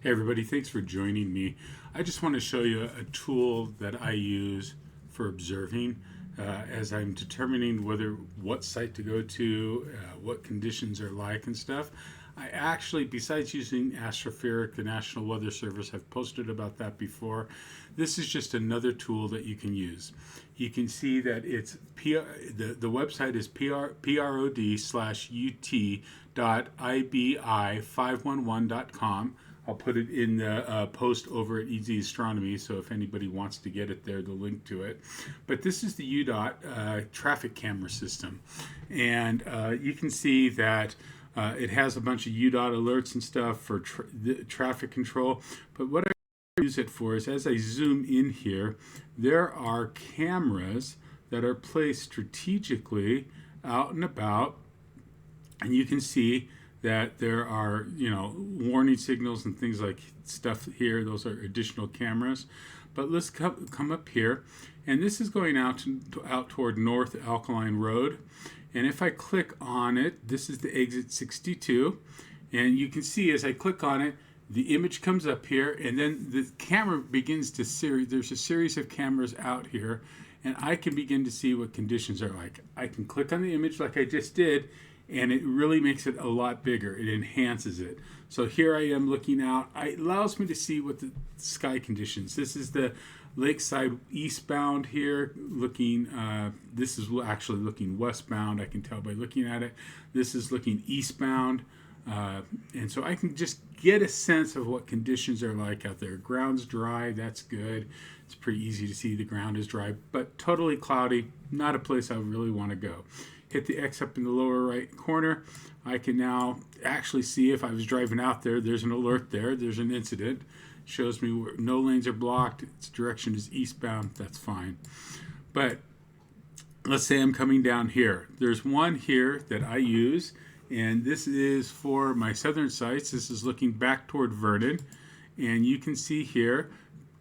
Hey everybody, thanks for joining me. I just want to show you a tool that I use for observing as I'm determining what site to go to, what conditions are like and stuff. I actually, besides using Astrophic, the National Weather Service, I've posted about that before. This is just another tool that you can use. You can see that it's the website is prod/ut.ibi511.com. I'll put it in the post over at Eadsy Astronomy, so if anybody wants to get it there, the link to it. But this is the UDOT traffic camera system. And you can see that it has a bunch of UDOT alerts and stuff for traffic control. But what I use it for is, as I zoom in here, there are cameras that are placed strategically out and about. And you can see that there are, warning signals and things like stuff here. Those are additional cameras. But let's come up here, and this is going out toward North Alkaline Road. And if I click on it, this is the exit 62, and you can see as I click on it, the image comes up here, and then the camera begins to there's a series of cameras out here, and I can begin to see what conditions are like. I can click on the image like I just did, and it really makes it a lot bigger. It enhances it. So here I am looking out. It allows me to see what the sky conditions. This is the lakeside eastbound here, looking, this is actually looking westbound. I can tell by looking at it. This is looking eastbound. And so I can just get a sense of what conditions are like out there. Ground's dry, that's good. It's pretty easy to see the ground is dry, but totally cloudy, not a place I really want to go. Hit the X up in the lower right corner. I can now actually see if I was driving out there, there's an alert there, there's an incident. Shows me where no lanes are blocked, its direction is eastbound, that's fine. But let's say I'm coming down here. There's one here that I use, and this is for my southern sites. This is looking back toward Vernon, and you can see here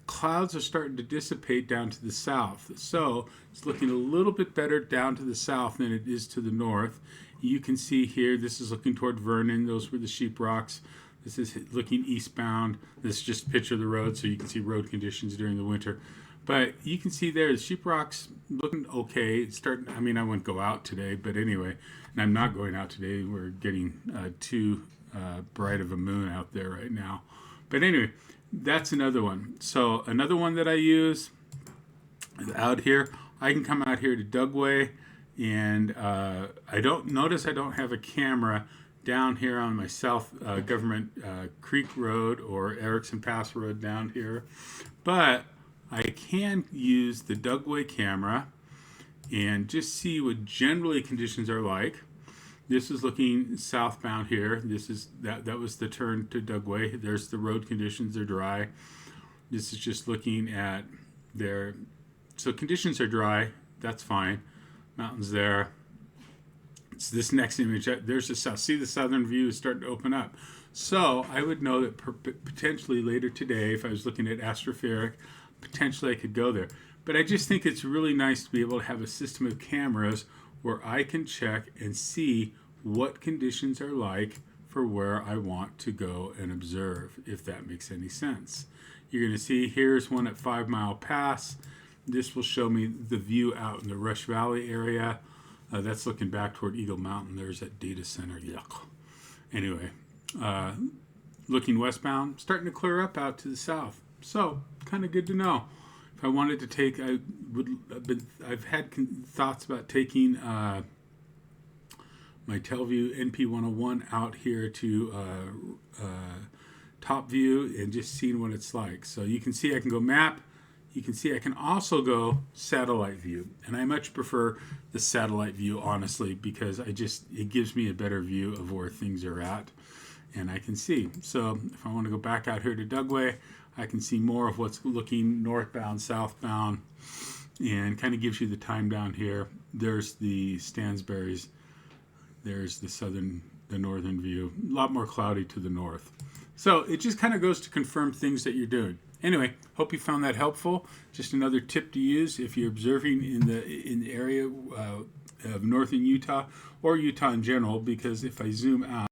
clouds are starting to dissipate down to the south. So it's looking a little bit better down to the south than it is to the north. You can see here, this is looking toward Vernon. Those were the sheep rocks. This is looking eastbound. This is just a picture of the road, so you can see road conditions during the winter. But you can see there, the sheep rocks looking okay. It's starting, I wouldn't go out today, but anyway, and I'm not going out today. We're getting too bright of a moon out there right now. But anyway, that's another one. So another one that I use is out here. I can come out here to Dugway, and I don't have a camera down here on my South Government Creek Road or Erickson Pass Road down here, but I can use the Dugway camera and just see what generally conditions are like. This is looking southbound here. This is that was the turn to Dugway. There's the road conditions, they're dry. This is just looking at their, so conditions are dry, that's fine. Mountains there. It's this next image. There's the south. See, the southern view is starting to open up. So I would know that potentially later today, if I was looking at Astrophic, potentially I could go there. But I just think it's really nice to be able to have a system of cameras where I can check and see what conditions are like for where I want to go and observe, if that makes any sense. You're going to see here's one at 5 Mile Pass. This will show me the view out in the Rush Valley area. That's looking back toward Eagle Mountain. There's that data center. Yuck. Anyway, looking westbound, starting to clear up out to the south. So, kind of good to know. If I wanted to take, I've had thoughts about taking my Telview NP101 out here to top view and just seeing what it's like. So you can see I can go map. You can see I can also go satellite view, and I much prefer the satellite view, honestly, because it gives me a better view of where things are at, and I can see. So if I want to go back out here to Dugway, I can see more of what's looking northbound, southbound, and kind of gives you the time down here. There's the Stansberries. There's the northern view. A lot more cloudy to the north. So it just kind of goes to confirm things that you're doing. Anyway, hope you found that helpful. Just another tip to use if you're observing in the area of northern Utah or Utah in general, because if I zoom out,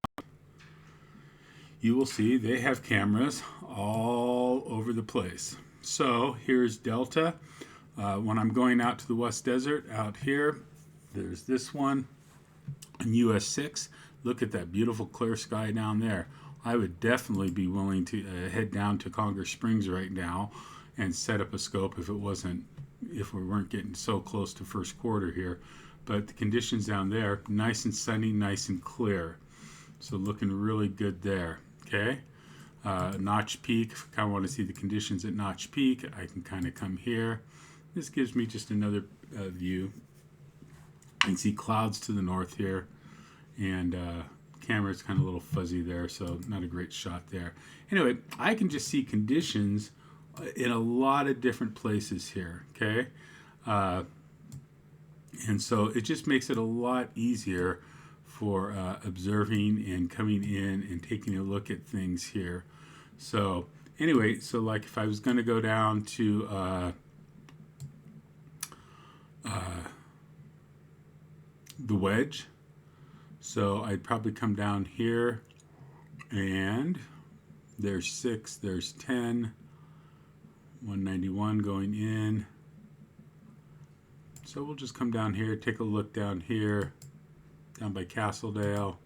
you will see they have cameras all over the place. So here's Delta. When I'm going out to the West Desert, out here, there's this one in US 6. Look at that beautiful clear sky down there. I would definitely be willing to head down to Congress Springs right now and set up a scope if we weren't getting so close to first quarter here. But the conditions down there, nice and sunny, nice and clear. So looking really good there. Okay. Notch Peak, if I kind of want to see the conditions at Notch Peak, I can kind of come here. This gives me just another view. You can see clouds to the north here, and camera's kind of a little fuzzy there, so not a great shot there. Anyway, I can just see conditions in a lot of different places here, okay? And so it just makes it a lot easier for observing and coming in and taking a look at things here. So anyway, so like if I was going to go down to the wedge, so I'd probably come down here, and there's 6, there's 10, 191 going in. So we'll just come down here, take a look down here, down by Castledale,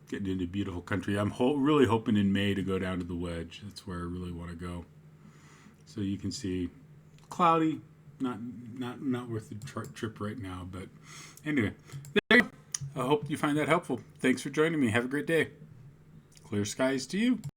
getting into beautiful country. I'm really hoping in May to go down to the wedge. That's where I really want to go. So you can see cloudy, not worth the trip right now. But anyway, there you go. I hope you find that helpful. Thanks for joining me. Have a great day. Clear skies to you.